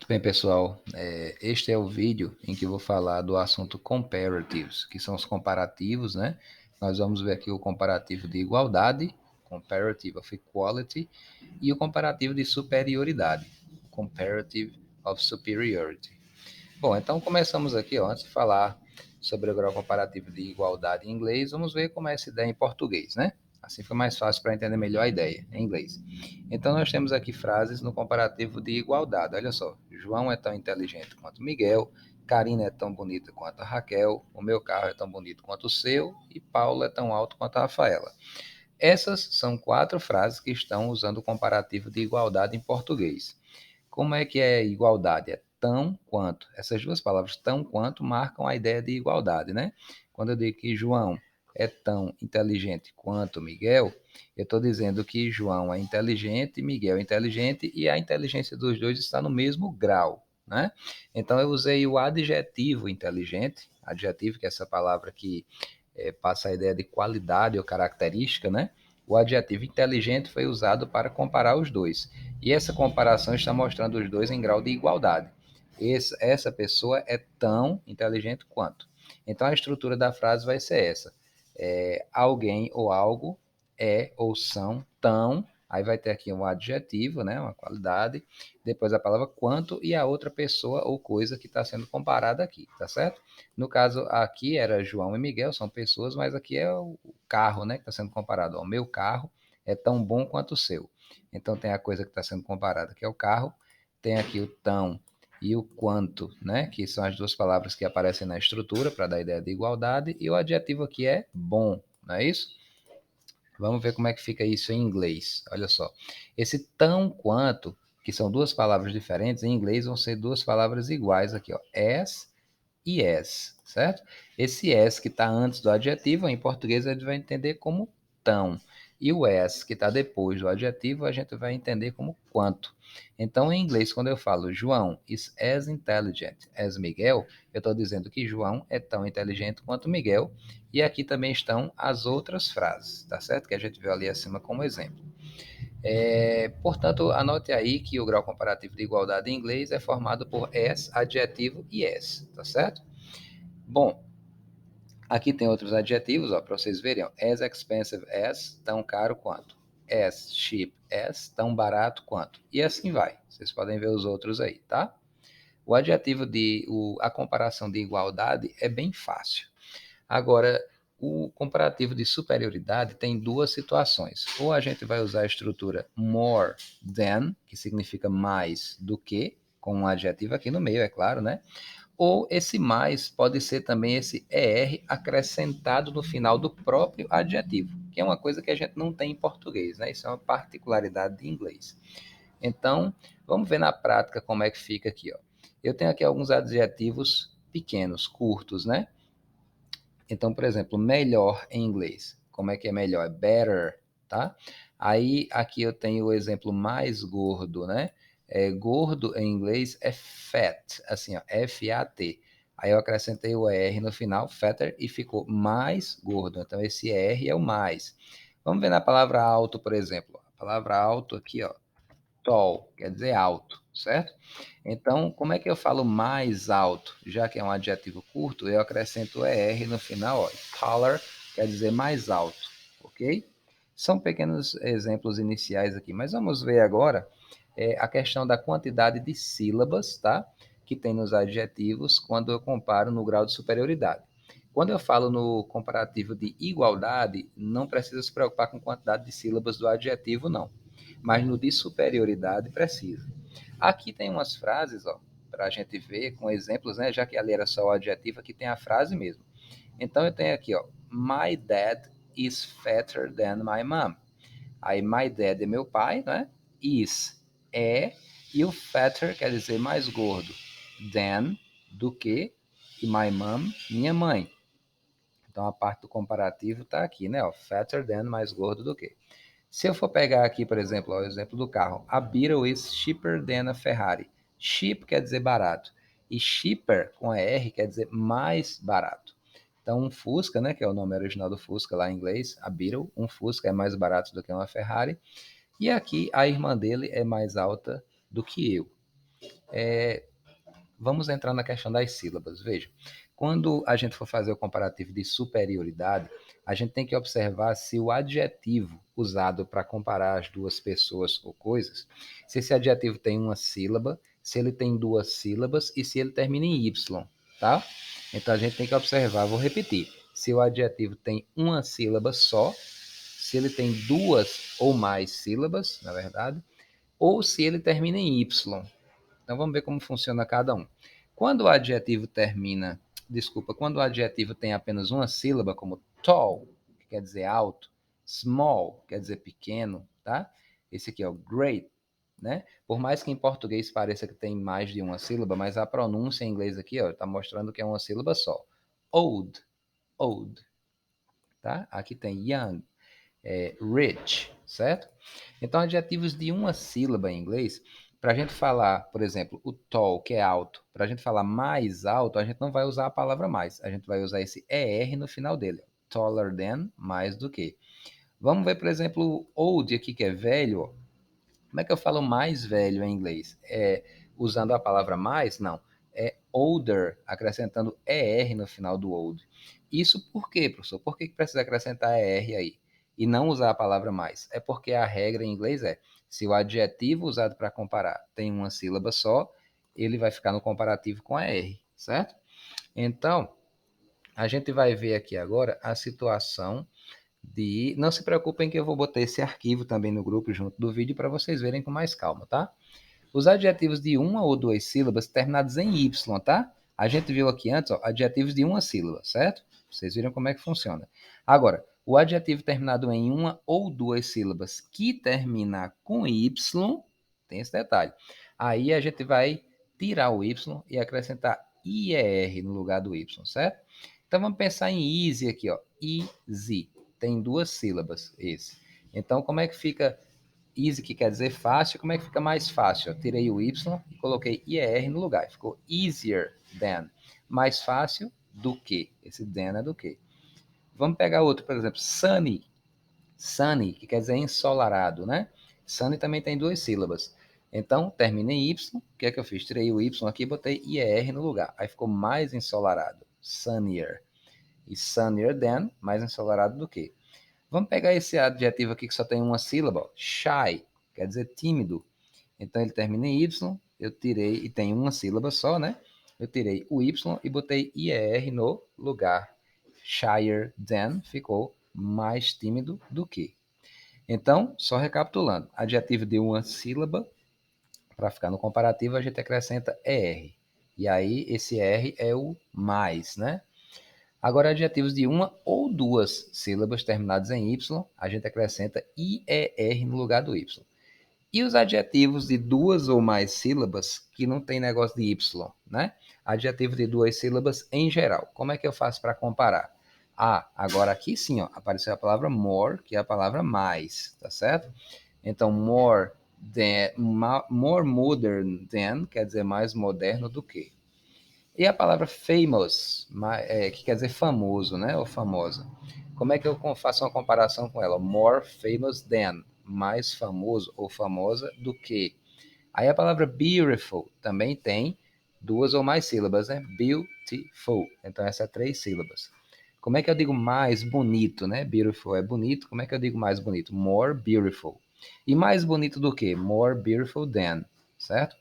Muito bem, pessoal. Este é o vídeo em que eu vou falar do assunto comparatives, que são os comparativos, né? Nós vamos ver aqui o comparativo de igualdade, comparative of equality, e o comparativo de superioridade, comparative of superiority. Bom, então começamos aqui, ó, antes de falar sobre o grau comparativo de igualdade em inglês, vamos ver como é essa ideia em português, né? Assim fica mais fácil para entender melhor a ideia em inglês. Então nós temos aqui frases no comparativo de igualdade. Olha só, João é tão inteligente quanto Miguel, Karina é tão bonita quanto a Raquel, o meu carro é tão bonito quanto o seu e Paulo é tão alto quanto a Rafaela. Essas são 4 frases que estão usando o comparativo de igualdade em português. Como é que é igualdade? É tão quanto. Essas duas palavras, tão quanto, marcam a ideia de igualdade, né? Quando eu digo que João é tão inteligente quanto Miguel, eu estou dizendo que João é inteligente, Miguel é inteligente e a inteligência dos dois está no mesmo grau, né? Então eu usei o adjetivo inteligente, adjetivo que é essa palavra que passa a ideia de qualidade ou característica, né? O adjetivo inteligente foi usado para comparar os dois. E essa comparação está mostrando os dois em grau de igualdade. Essa pessoa é tão inteligente quanto. Então a estrutura da frase vai ser essa: alguém ou algo é ou são tão. Aí vai ter aqui um adjetivo, né, uma qualidade, depois a palavra quanto e a outra pessoa ou coisa que está sendo comparada aqui, tá certo? No caso aqui era João e Miguel, são pessoas, mas aqui é o carro, né, que está sendo comparado. O meu carro é tão bom quanto o seu. Então tem a coisa que está sendo comparada, que é o carro, tem aqui o tão e o quanto, né, que são as duas palavras que aparecem na estrutura para dar a ideia de igualdade, e o adjetivo aqui é bom, não é isso? Vamos ver como é que fica isso em inglês. Olha só. Esse tão quanto, que são duas palavras diferentes, em inglês vão ser duas palavras iguais aqui, ó. As e as, certo? Esse as que está antes do adjetivo, em português a gente vai entender como tão. E o as que está depois do adjetivo, a gente vai entender como quanto. Então, em inglês, quando eu falo João is as intelligent as Miguel, eu estou dizendo que João é tão inteligente quanto Miguel. E aqui também estão as outras frases, tá certo? Que a gente viu ali acima como exemplo. Portanto, anote aí que o grau comparativo de igualdade em inglês é formado por as, adjetivo e as, tá certo? Bom, aqui tem outros adjetivos, ó, para vocês verem, ó, as expensive as, tão caro quanto, as cheap as, tão barato quanto, e assim vai. Vocês podem ver os outros aí, tá? O adjetivo a comparação de igualdade é bem fácil. Agora, o comparativo de superioridade tem duas situações. Ou a gente vai usar a estrutura more than, que significa mais do que, com um adjetivo aqui no meio, é claro, né? Ou esse mais pode ser também esse er acrescentado no final do próprio adjetivo, que é uma coisa que a gente não tem em português, né? Isso é uma particularidade de inglês. Então, vamos ver na prática como é que fica aqui, ó. Eu tenho aqui alguns adjetivos pequenos, curtos, né? Então, por exemplo, melhor em inglês. Como é que é melhor? É better, tá? Aí, aqui eu tenho o exemplo mais gordo, né? Gordo em inglês é fat, assim, ó, F-A-T. Aí eu acrescentei o R no final, fatter, e ficou mais gordo. Então, esse R é o mais. Vamos ver na palavra alto, por exemplo. A palavra alto aqui, ó, tall, quer dizer alto, certo? Então, como é que eu falo mais alto? Já que é um adjetivo curto, eu acrescento ER no final, ó. Taller quer dizer mais alto, ok? São pequenos exemplos iniciais aqui, mas vamos ver agora a questão da quantidade de sílabas, tá? Que tem nos adjetivos quando eu comparo no grau de superioridade. Quando eu falo no comparativo de igualdade, não precisa se preocupar com quantidade de sílabas do adjetivo, não, mas no de superioridade precisa. Aqui tem umas frases, ó, para a gente ver com exemplos, né? Já que ali era só o adjetivo, aqui tem a frase mesmo. Então eu tenho aqui, ó, My dad is fatter than my mom. Aí my dad é meu pai, né? Is é, e o fatter quer dizer mais gordo. Than, do que, e my mom, minha mãe. Então a parte do comparativo está aqui, né? Ó, fatter than, mais gordo do que. Se eu for pegar aqui, por exemplo, ó, o exemplo do carro, a Beetle is cheaper than a Ferrari. Cheap quer dizer barato e cheaper com a R quer dizer mais barato. Então, um Fusca, né, que é o nome original do Fusca lá em inglês, a Beetle, um Fusca é mais barato do que uma Ferrari. E aqui a irmã dele é mais alta do que eu. Vamos entrar na questão das sílabas. Veja, quando a gente for fazer o comparativo de superioridade, a gente tem que observar se o adjetivo usado para comparar as duas pessoas ou coisas, se esse adjetivo tem uma sílaba, se ele tem duas sílabas e se ele termina em Y, tá? Então a gente tem que observar, vou repetir, se o adjetivo tem uma sílaba só, se ele tem duas ou mais sílabas, na verdade, ou se ele termina em Y. Então vamos ver como funciona cada um. Quando o adjetivo termina, desculpa, quando o adjetivo tem apenas uma sílaba, como tall, que quer dizer alto, small, quer dizer pequeno, tá? Esse aqui é o great, né? Por mais que em português pareça que tem mais de uma sílaba, mas a pronúncia em inglês aqui, ó, tá mostrando que é uma sílaba só. Old, old, tá? Aqui tem young, rich, certo? Então, adjetivos de uma sílaba em inglês, para a gente falar, por exemplo, o tall, que é alto, para a gente falar mais alto, a gente não vai usar a palavra mais, a gente vai usar esse ER no final dele. Taller than, mais do que. Vamos ver, por exemplo, old aqui, que é velho. Como é que eu falo mais velho em inglês? Usando a palavra mais? Não. É older, acrescentando ER no final do old. Isso por quê, professor? Por que precisa acrescentar ER aí? E não usar a palavra mais? É porque a regra em inglês é, se o adjetivo usado para comparar tem uma sílaba só, ele vai ficar no comparativo com a R, certo? Então, a gente vai ver aqui agora a situação de... Não se preocupem que eu vou botar esse arquivo também no grupo junto do vídeo para vocês verem com mais calma, tá? Os adjetivos de uma ou duas sílabas terminados em Y, tá? A gente viu aqui antes, ó, adjetivos de uma sílaba, certo? Vocês viram como é que funciona. Agora, o adjetivo terminado em uma ou duas sílabas que terminar com Y, tem esse detalhe. Aí a gente vai tirar o Y e acrescentar IER no lugar do Y, certo? Então vamos pensar em easy aqui, ó. Easy. Tem duas sílabas esse. Então como é que fica easy, que quer dizer fácil, como é que fica mais fácil? Eu tirei o Y e coloquei IR no lugar. Ficou easier than. Mais fácil do que. Esse than é do que. Vamos pegar outro, por exemplo, sunny. Sunny, que quer dizer ensolarado, né? Sunny também tem duas sílabas. Então, termina em Y. O que é que eu fiz? Tirei o Y aqui e botei IR no lugar. Aí ficou mais ensolarado. Sunnier. E sunnier than, mais ensolarado do que. Vamos pegar esse adjetivo aqui que só tem uma sílaba, shy, quer dizer tímido. Então ele termina em Y, eu tirei, e tem uma sílaba só, né? Eu tirei o Y e botei IR no lugar. Shyer than ficou mais tímido do que. Então, só recapitulando, adjetivo de uma sílaba, para ficar no comparativo, a gente acrescenta ER. E aí, esse R é o mais, né? Agora, adjetivos de uma ou duas sílabas terminados em Y, a gente acrescenta IER no lugar do Y. E os adjetivos de duas ou mais sílabas que não tem negócio de Y, né? Adjetivo de duas sílabas em geral. Como é que eu faço para comparar? Ah, agora aqui sim, ó, apareceu a palavra more, que é a palavra mais, tá certo? Então, more modern than quer dizer mais moderno do que. E a palavra famous, que quer dizer famoso, né? Ou famosa. Como é que eu faço uma comparação com ela? More famous than, mais famoso ou famosa do que. Aí a palavra beautiful também tem duas ou mais sílabas, né? Beautiful. Então essa é três sílabas. Como é que eu digo mais bonito, né? Beautiful é bonito. Como é que eu digo mais bonito? More beautiful. E mais bonito do que? More beautiful than, certo?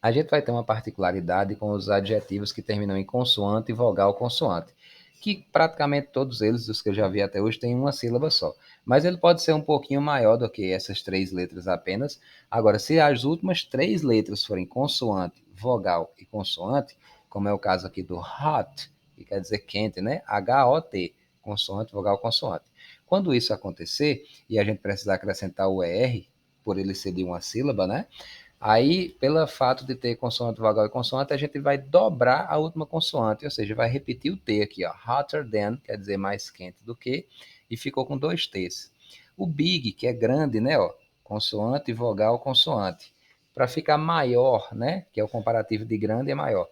A gente vai ter uma particularidade com os adjetivos que terminam em consoante, vogal, consoante, que praticamente todos eles, os que eu já vi até hoje, têm uma sílaba só. Mas ele pode ser um pouquinho maior do que essas três letras apenas. Agora, se as últimas três letras forem consoante, vogal e consoante, como é o caso aqui do hot, que quer dizer quente, né? H-O-T, consoante, vogal, consoante. Quando isso acontecer, e a gente precisar acrescentar o ER, por ele ser de uma sílaba, né? Aí, pelo fato de ter consoante, vogal e consoante, a gente vai dobrar a última consoante, ou seja, vai repetir o T aqui, ó. Hotter than, quer dizer mais quente do que, e ficou com dois T's. O big, que é grande, né, ó, consoante, vogal, consoante. Para ficar maior, né, que é o comparativo de grande é maior.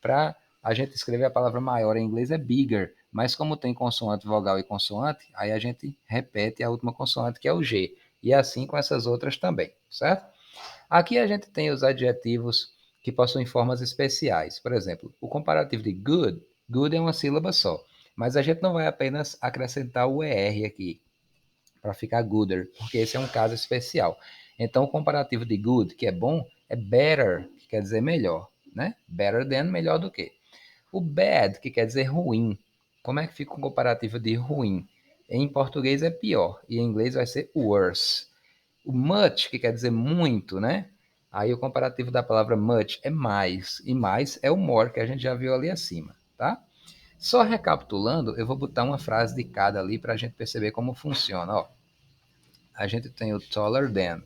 Para a gente escrever a palavra maior em inglês é bigger, mas como tem consoante, vogal e consoante, aí a gente repete a última consoante, que é o G. E assim com essas outras também, certo? Aqui a gente tem os adjetivos que possuem formas especiais. Por exemplo, o comparativo de good, good é uma sílaba só. Mas a gente não vai apenas acrescentar o ER aqui, para ficar gooder, porque esse é um caso especial. Então, o comparativo de good, que é bom, é better, que quer dizer melhor, né? Better than, melhor do que. O bad, que quer dizer ruim. Como é que fica o comparativo de ruim? Em português é pior, e em inglês vai ser worse. O much, que quer dizer muito, né? Aí o comparativo da palavra much é mais, e mais é o more, que a gente já viu ali acima, tá? Só recapitulando, eu vou botar uma frase de cada ali para a gente perceber como funciona. Ó, a gente tem o taller than,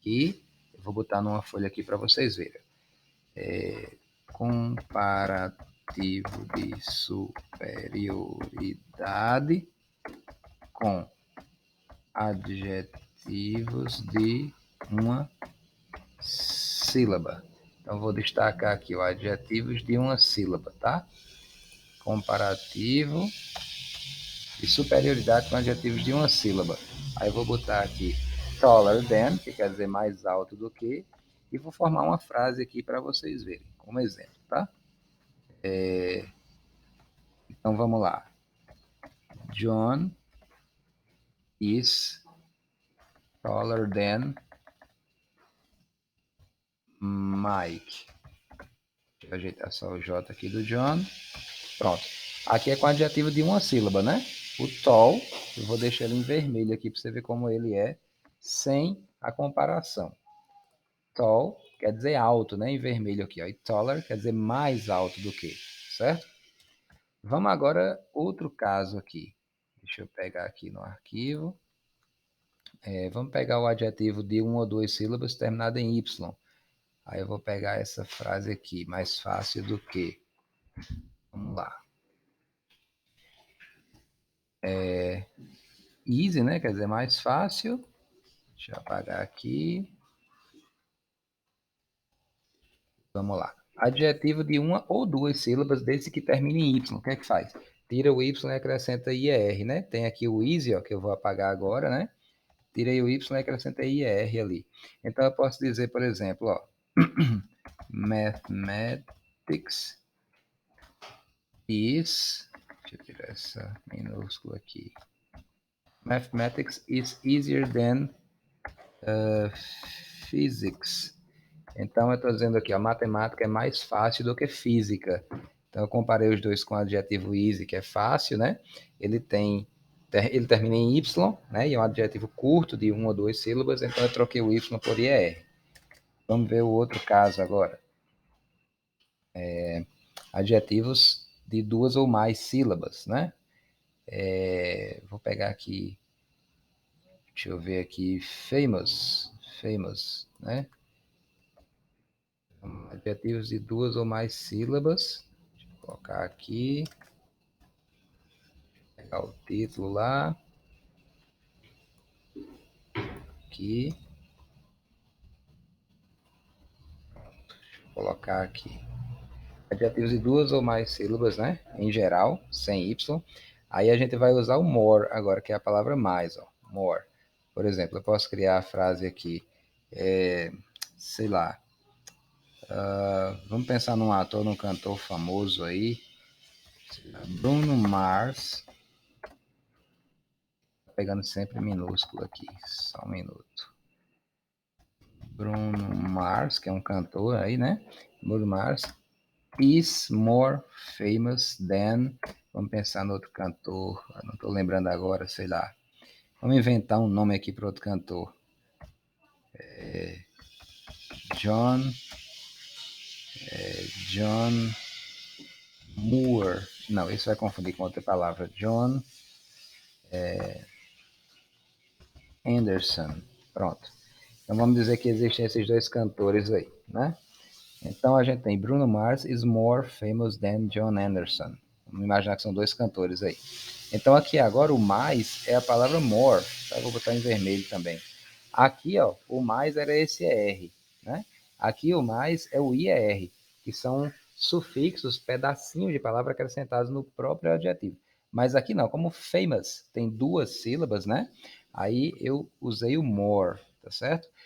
que eu vou botar numa folha aqui para vocês verem. Comparativo de superioridade com adjetivos de uma sílaba. Então, vou destacar aqui os adjetivos de uma sílaba, tá? Comparativo de superioridade com adjetivos de uma sílaba. Aí eu vou botar aqui taller than, que quer dizer mais alto do que, e vou formar uma frase aqui para vocês verem, como exemplo, tá? Então vamos lá. John is taller than Mike. Deixa eu ajeitar só o J aqui do John. Pronto. Aqui é com adjetivo de uma sílaba, né? O tall, eu vou deixar ele em vermelho aqui para você ver como ele é, sem a comparação. Tall quer dizer alto, né? Em vermelho aqui, ó. E taller quer dizer mais alto do que, certo? Vamos agora outro caso aqui. Deixa eu pegar aqui no arquivo. Vamos pegar o adjetivo de uma ou duas sílabas terminado em Y. Aí eu vou pegar essa frase aqui, mais fácil do que. Vamos lá. Easy, né? Quer dizer, mais fácil. Deixa eu apagar aqui. Vamos lá. Adjetivo de uma ou duas sílabas, desde que termine em Y. O que é que faz? Tira o Y e acrescenta IR, né? Tem aqui o easy, ó, que eu vou apagar agora, né? Tirei o Y e acrescentei IR ali. Então eu posso dizer, por exemplo, ó, Mathematics is. Deixa eu tirar essa minúscula aqui. Mathematics is easier than physics. Então, eu estou dizendo aqui, a matemática é mais fácil do que física. Então, eu comparei os dois com o adjetivo easy, que é fácil, né? Ele termina em Y, né? E é um adjetivo curto, de uma ou duas sílabas, então eu troquei o Y por IR. Vamos ver o outro caso agora. Adjetivos de duas ou mais sílabas, né? Vou pegar aqui, deixa eu ver aqui, famous, né? Adjetivos de duas ou mais sílabas. Deixa eu colocar aqui. Pegar o título lá. Aqui. Vou colocar aqui. Adjetivos de duas ou mais sílabas, né? Em geral, sem Y. Aí a gente vai usar o more agora, que é a palavra mais, ó. More. Por exemplo, eu posso criar a frase aqui. Sei lá. Vamos pensar num ator, num cantor famoso aí. Bruno Mars. Pegando sempre minúsculo aqui. Só um minuto. Bruno Mars, que é um cantor aí, né? Bruno Mars is more famous than. Vamos pensar no outro cantor. Não estou lembrando agora, sei lá. Vamos inventar um nome aqui para outro cantor. John. John Moore. Não, isso vai confundir com outra palavra. John Anderson. Pronto. Então vamos dizer que existem esses dois cantores aí, né? Então a gente tem Bruno Mars is more famous than John Anderson. Vamos imaginar que são dois cantores aí. Então aqui agora o mais é a palavra more. Tá? Vou botar em vermelho também. Aqui, ó, o mais era esse ER, né? Aqui o mais é o IR, que são sufixos, pedacinhos de palavra acrescentados no próprio adjetivo. Mas aqui não, como famous tem duas sílabas, né? Aí eu usei o more, tá certo?